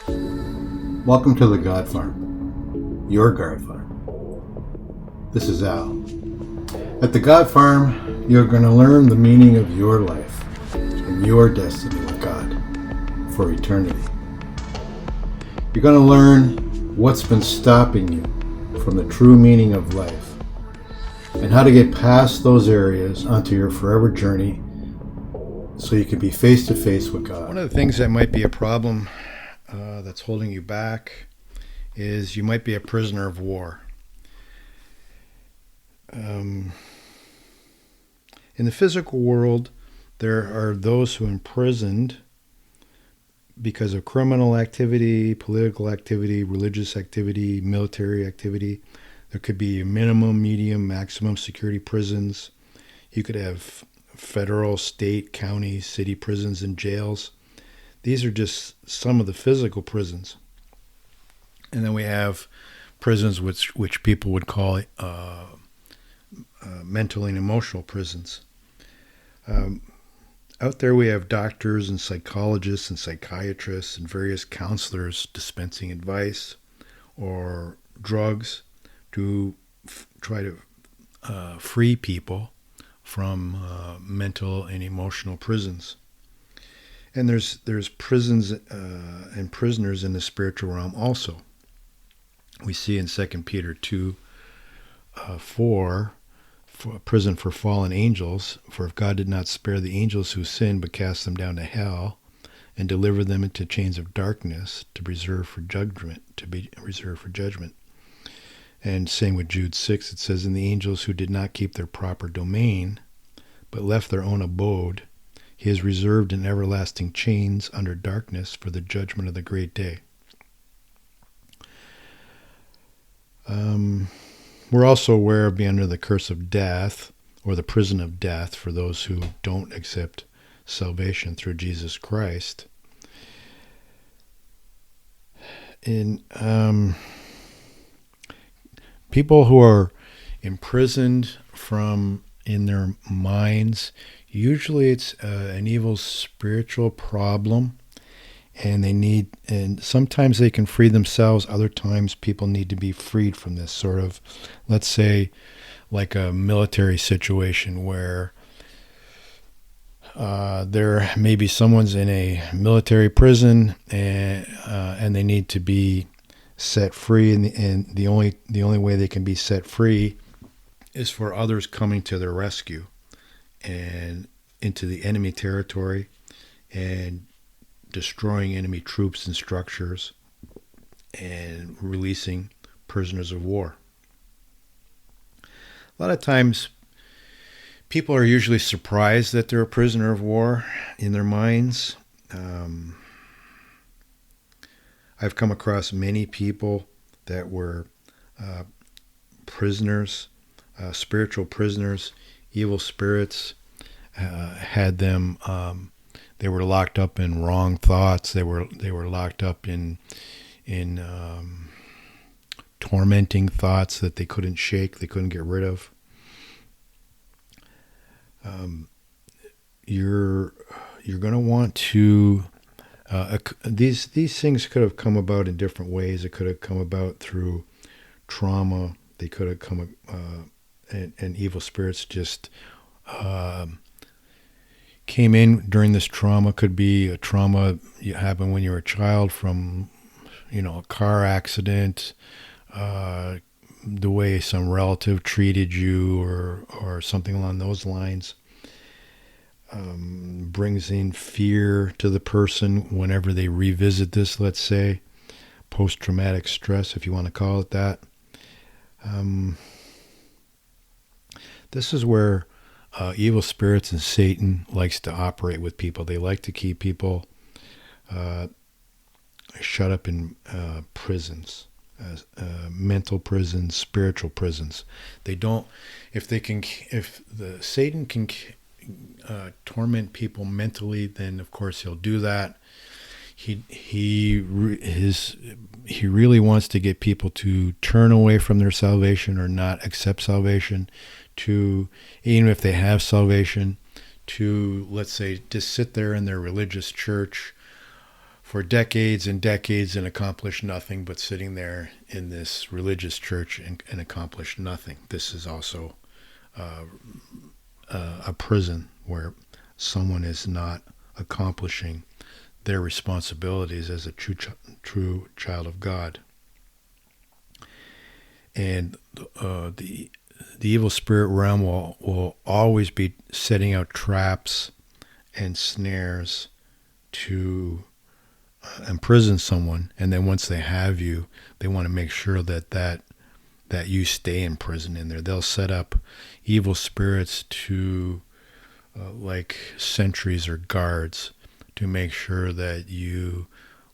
Welcome to the God Farm, your God Farm. This is Al. At the God Farm, you're going to learn the meaning of your life and your destiny with God for eternity. You're going to learn what's been stopping you from the true meaning of life and how to get past those areas onto your forever journey so you can be face to face with God. One of the things that might be a problem that's holding you back is you might be a prisoner of war. In the physical world, there are those who are imprisoned because of criminal activity, political activity, religious activity, military activity. There could be minimum, medium, maximum security prisons. You could have federal, state, county, city prisons and jails. These are just some of the physical prisons. And then we have prisons which people would call mental and emotional prisons. Out there we have doctors and psychologists and psychiatrists and various counselors dispensing advice or drugs to try to free people from mental and emotional prisons. And there's prisons and prisoners in the spiritual realm also. We see in 2 Peter 2, 4, for prison for fallen angels. For if God did not spare the angels who sinned, but cast them down to hell, and delivered them into chains of darkness to be reserved for judgment. And same with Jude 6, it says, and the angels who did not keep their proper domain, but left their own abode, he is reserved in everlasting chains under darkness for the judgment of the great day. We're also aware of being under the curse of death, or the prison of death, for those who don't accept salvation through Jesus Christ. In people who are imprisoned in their minds, usually it's an evil spiritual problem, and sometimes they can free themselves. Other times people need to be freed from this sort of, let's say, like a military situation where there maybe someone's in a military prison and they need to be set free, and the only way they can be set free is for others coming to their rescue and into the enemy territory and destroying enemy troops and structures and releasing prisoners of war. A lot of times people are usually surprised that they're a prisoner of war in their minds. I've come across many people that were prisoners, spiritual prisoners, evil spirits had them. They were locked up in wrong thoughts. They were locked up in tormenting thoughts that they couldn't shake. They couldn't get rid of. You're going to want to. These things could have come about in different ways. It could have come about through trauma. They could have come, and evil spirits just came in during this trauma. Could be a trauma you happened when you were a child from, a car accident, the way some relative treated you, or something along those lines. Brings in fear to the person whenever they revisit this, let's say, post-traumatic stress, if you want to call it that. This is where evil spirits and Satan likes to operate with people. They like to keep people shut up in prisons, mental prisons, spiritual prisons. They don't. If Satan can torment people mentally, then of course he'll do that. He really wants to get people to turn away from their salvation or not accept salvation, to, even if they have salvation, to, let's say, just sit there in their religious church for decades and decades and accomplish nothing but sitting there in this religious church and accomplish nothing. This is also a prison where someone is not accomplishing their responsibilities as a true child of God. And the evil spirit realm will always be setting out traps and snares to imprison someone, and then once they have you, they want to make sure that you stay in prison in there. They'll set up evil spirits to like sentries or guards to make sure that you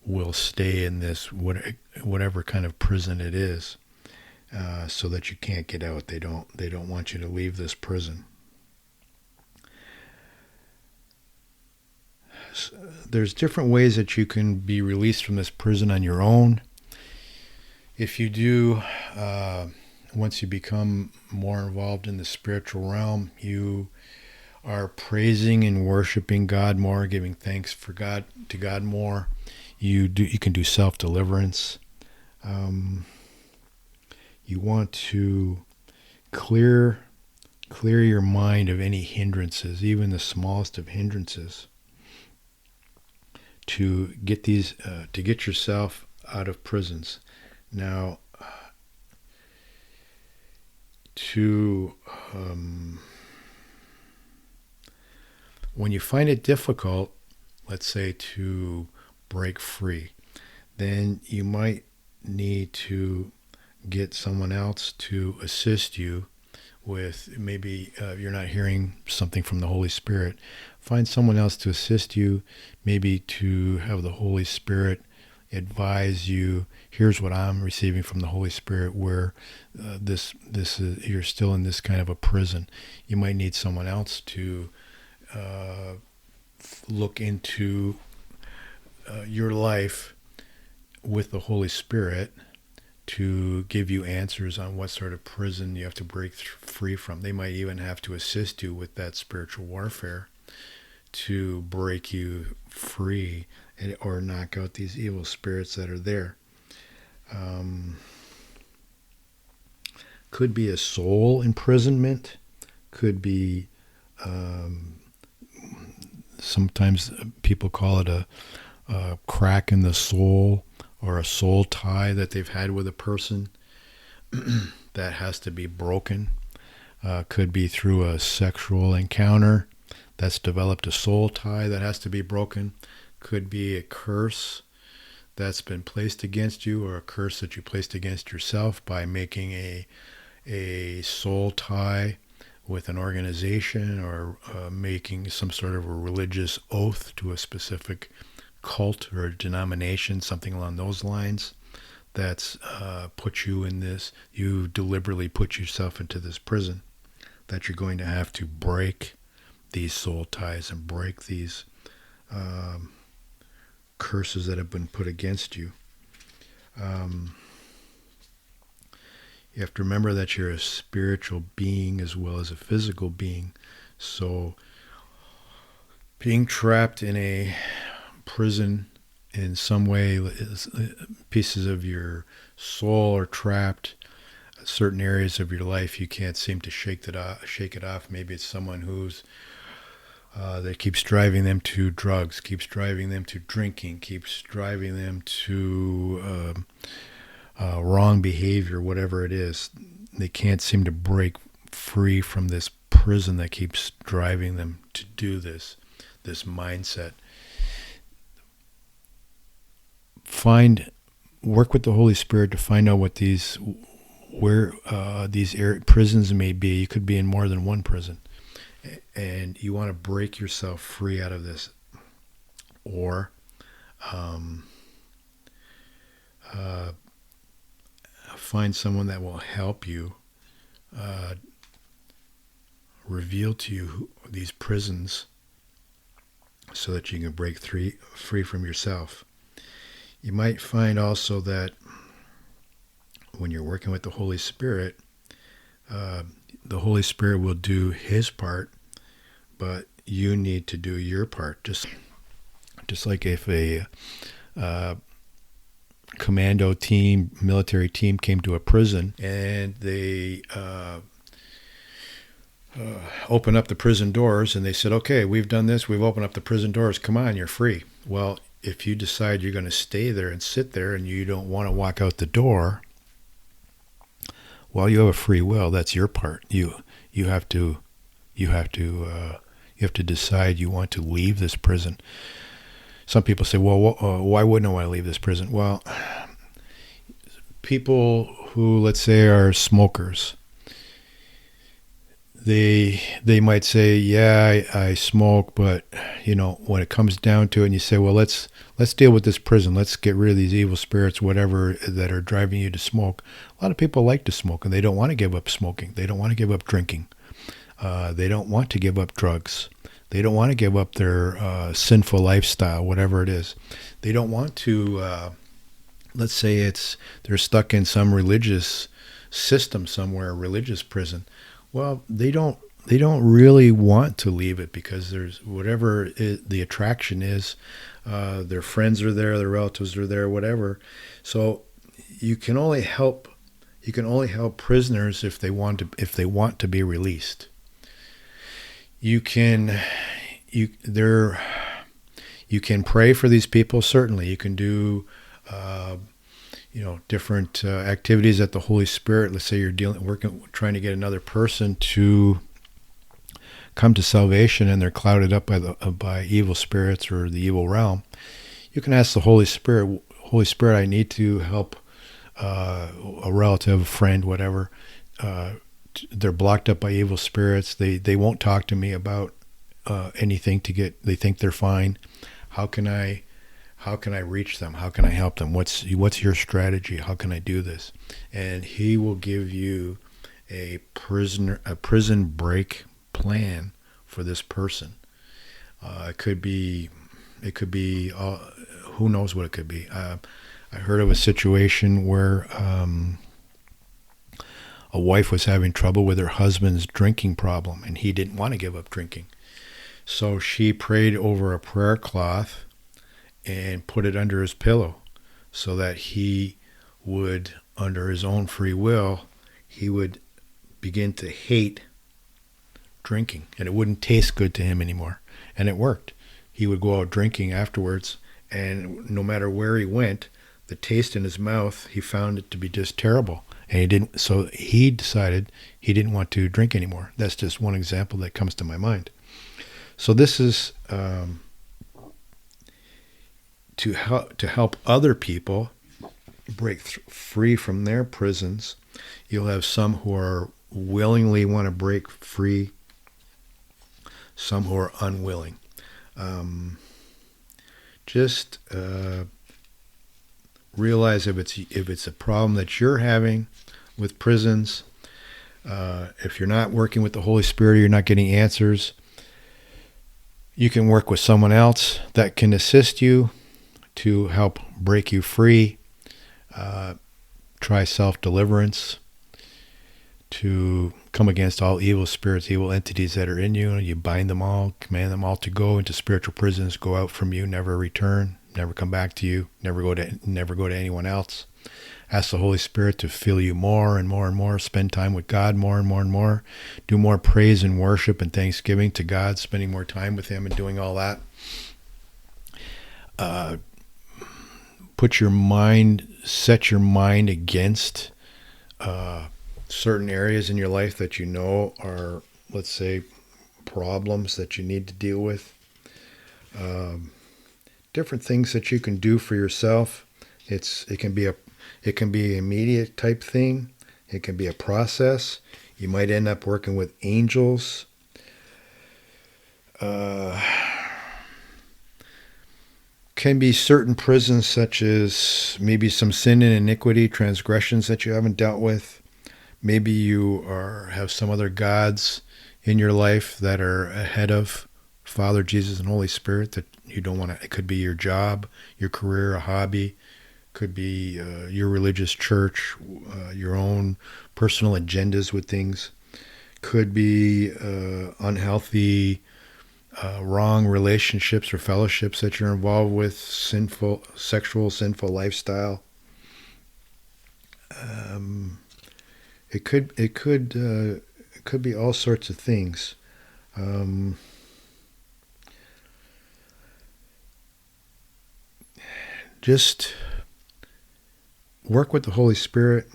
will stay in this whatever kind of prison it is, so that you can't get out. They don't want you to leave this prison. There's different ways that you can be released from this prison on your own. If you do, once you become more involved in the spiritual realm, you are praising and worshiping God more, giving thanks to God more. You can do self-deliverance. You want to clear your mind of any hindrances, even the smallest of hindrances, to get yourself out of prisons. Now, when you find it difficult, let's say, to break free, then you might need to get someone else to assist you with, maybe you're not hearing something from the Holy Spirit. Find someone else to assist you, maybe to have the Holy Spirit advise you, here's what I'm receiving from the Holy Spirit, where this is, you're still in this kind of a prison. You might need someone else to look into your life with the Holy Spirit to give you answers on what sort of prison you have to break free from. They might even have to assist you with that spiritual warfare to break you free or knock out these evil spirits that are there. Could be a soul imprisonment, could be sometimes people call it a crack in the soul, or a soul tie that they've had with a person that has to be broken. Could be through a sexual encounter that's developed a soul tie that has to be broken. Could be a curse that's been placed against you, or a curse that you placed against yourself by making a soul tie with an organization, or making some sort of a religious oath to a specific cult or a denomination, something along those lines, that's put you in this, you deliberately put yourself into this prison, that you're going to have to break these soul ties and break these curses that have been put against you. You have to remember that you're a spiritual being as well as a physical being. So being trapped in a prison in some way, pieces of your soul are trapped, certain areas of your life you can't seem to shake it off. Maybe it's someone who's that keeps driving them to drugs, keeps driving them to drinking, keeps driving them to wrong behavior, whatever it is. They can't seem to break free from this prison that keeps driving them to do this mindset. Work with the Holy Spirit to find out what these prisons may be. You could be in more than one prison, and you want to break yourself free out of this, or find someone that will help you reveal to you these prisons, so that you can break free from yourself. You might find also that when you're working with the Holy Spirit, the Holy Spirit will do his part, but you need to do your part. Just like if a commando team, military team came to a prison, and they opened up the prison doors, and they said, okay, we've done this, we've opened up the prison doors, come on, you're free. Well, if you decide you're going to stay there and sit there and you don't want to walk out the door, well, you have a free will. That's your part. You have to decide you want to leave this prison. Some people say, well, why wouldn't I want to leave this prison? Well, people who, let's say, are smokers, they might say, yeah, I smoke, but when it comes down to it, and you say, well, let's deal with this prison. Let's get rid of these evil spirits, whatever, that are driving you to smoke. A lot of people like to smoke, and they don't want to give up smoking. They don't want to give up drinking. They don't want to give up drugs. They don't want to give up their sinful lifestyle, whatever it is. They don't want to, let's say they're stuck in some religious system somewhere, religious prison. Well, they don't really want to leave it because there's whatever the attraction is. Their friends are there, their relatives are there, whatever. So you can only help prisoners if they want to be released. You can pray for these people. Certainly, you can do different activities that the Holy Spirit. Let's say you're trying to get another person to come to salvation, and they're clouded up by evil spirits or the evil realm. You can ask the Holy Spirit. Holy Spirit, I need to help a relative, a friend, whatever. They're blocked up by evil spirits. They won't talk to me about anything they think they're fine. How can I reach them? How can I help them? What's your strategy? How can I do this? And he will give you a prison break plan for this person. It could be who knows what it could be. I heard of a situation where a wife was having trouble with her husband's drinking problem, and he didn't want to give up drinking. So she prayed over a prayer cloth and put it under his pillow so that he would, under his own free will, he would begin to hate drinking, and it wouldn't taste good to him anymore. And it worked. He would go out drinking afterwards, and no matter where he went, the taste in his mouth, he found it to be just terrible. And so he decided he didn't want to drink anymore. That's just one example that comes to my mind. So this is to help other people break free from their prisons. You'll have some who are willingly want to break free, some who are unwilling. Just realize if it's a problem that you're having with prisons, if you're not working with the Holy Spirit, or you're not getting answers, you can work with someone else that can assist you to help break you free. Try self-deliverance to come against all evil spirits, evil entities that are in you. You bind them all, command them all to go into spiritual prisons, go out from you, never return, never come back to you, never go to anyone else. Ask the Holy Spirit to fill you more and more and more. Spend time with God more and more and more. Do more praise and worship and thanksgiving to God, spending more time with Him and doing all that. Set your mind against certain areas in your life that you know are, let's say, problems that you need to deal with. Different things that you can do for yourself. It can be an immediate type thing. It can be a process. You might end up working with angels. Can be certain prisons, such as maybe some sin and iniquity, transgressions that you haven't dealt with. Maybe you have some other gods in your life that are ahead of Father, Jesus, and Holy Spirit that you don't want to. It could be your job, your career, a hobby. Could be your religious church, your own personal agendas with things. Could be unhealthy wrong relationships or fellowships that you're involved with, sinful lifestyle. It could be all sorts of things. Just work with the Holy Spirit.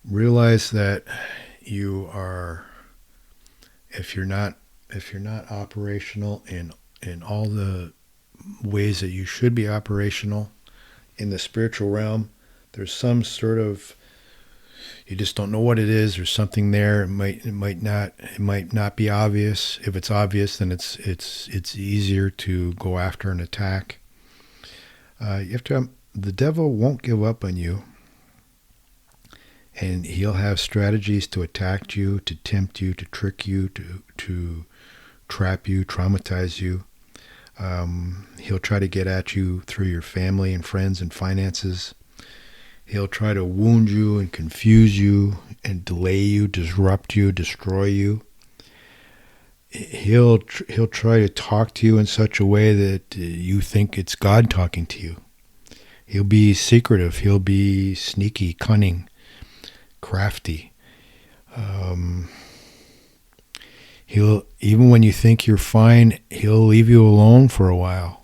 Realize that you are, if you're not operational in all the ways that you should be operational in the spiritual realm, there's some sort of, you just don't know what it is. There's something there. It might not be obvious. If it's obvious, then it's easier to go after and attack. You have to. The devil won't give up on you, and he'll have strategies to attack you, to tempt you, to trick you, to trap you, traumatize you. He'll try to get at you through your family and friends and finances. He'll try to wound you and confuse you and delay you, disrupt you, destroy you. He'll try to talk to you in such a way that you think it's God talking to you. He'll be secretive. He'll be sneaky, cunning, crafty. He'll, even when you think you're fine, he'll leave you alone for a while.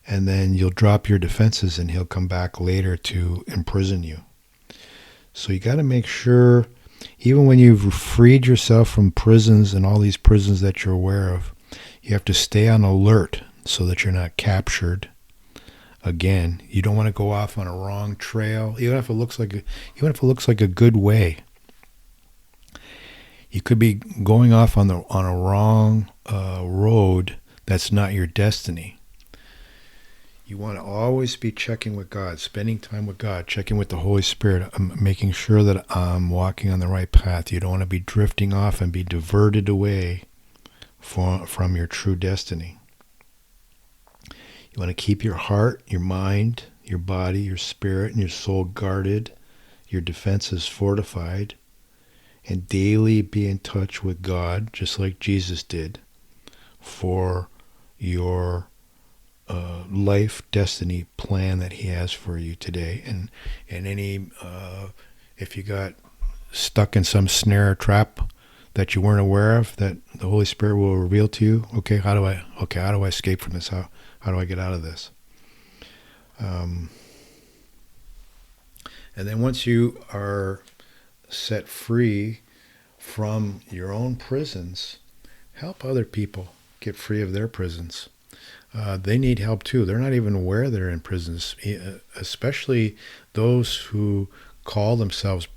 And then you'll drop your defenses and he'll come back later to imprison you. So you got to make sure, even when you've freed yourself from prisons and all these prisons that you're aware of, you have to stay on alert so that you're not captured again. You don't want to go off on a wrong trail, even if it looks like a good way. You could be going off on a wrong road that's not your destiny. You want to always be checking with God, spending time with God, checking with the Holy Spirit, making sure that I'm walking on the right path. You don't want to be drifting off and be diverted away from your true destiny. You want to keep your heart, your mind, your body, your spirit, and your soul guarded, your defenses fortified, and daily be in touch with God, just like Jesus did, for your life destiny plan that he has for you today. And any if you got stuck in some snare or trap that you weren't aware of, that the Holy Spirit will reveal to you, how do I escape from this? How do I get out of this? And then once you are set free from your own prisons, help other people get free of their prisons. They need help too. They're not even aware they're in prisons, especially those who call themselves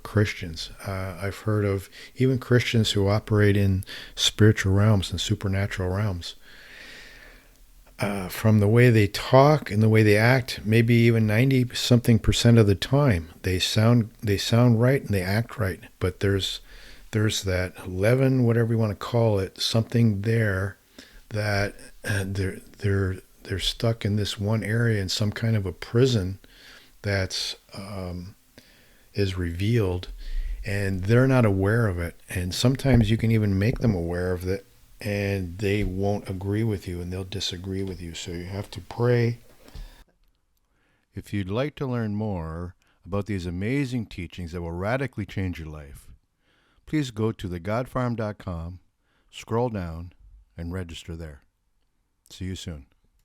Christians. I've heard of even Christians who operate in spiritual realms and supernatural realms. From the way they talk and the way they act, maybe even 90-something% of the time, they sound right and they act right. But there's that leaven, whatever you want to call it, something there that they're stuck in this one area in some kind of a prison that's is revealed, and they're not aware of it. And sometimes you can even make them aware of it, and they won't agree with you, and they'll disagree with you. So you have to pray. If you'd like to learn more about these amazing teachings that will radically change your life, please go to thegodfarm.com, scroll down, and register there. See you soon.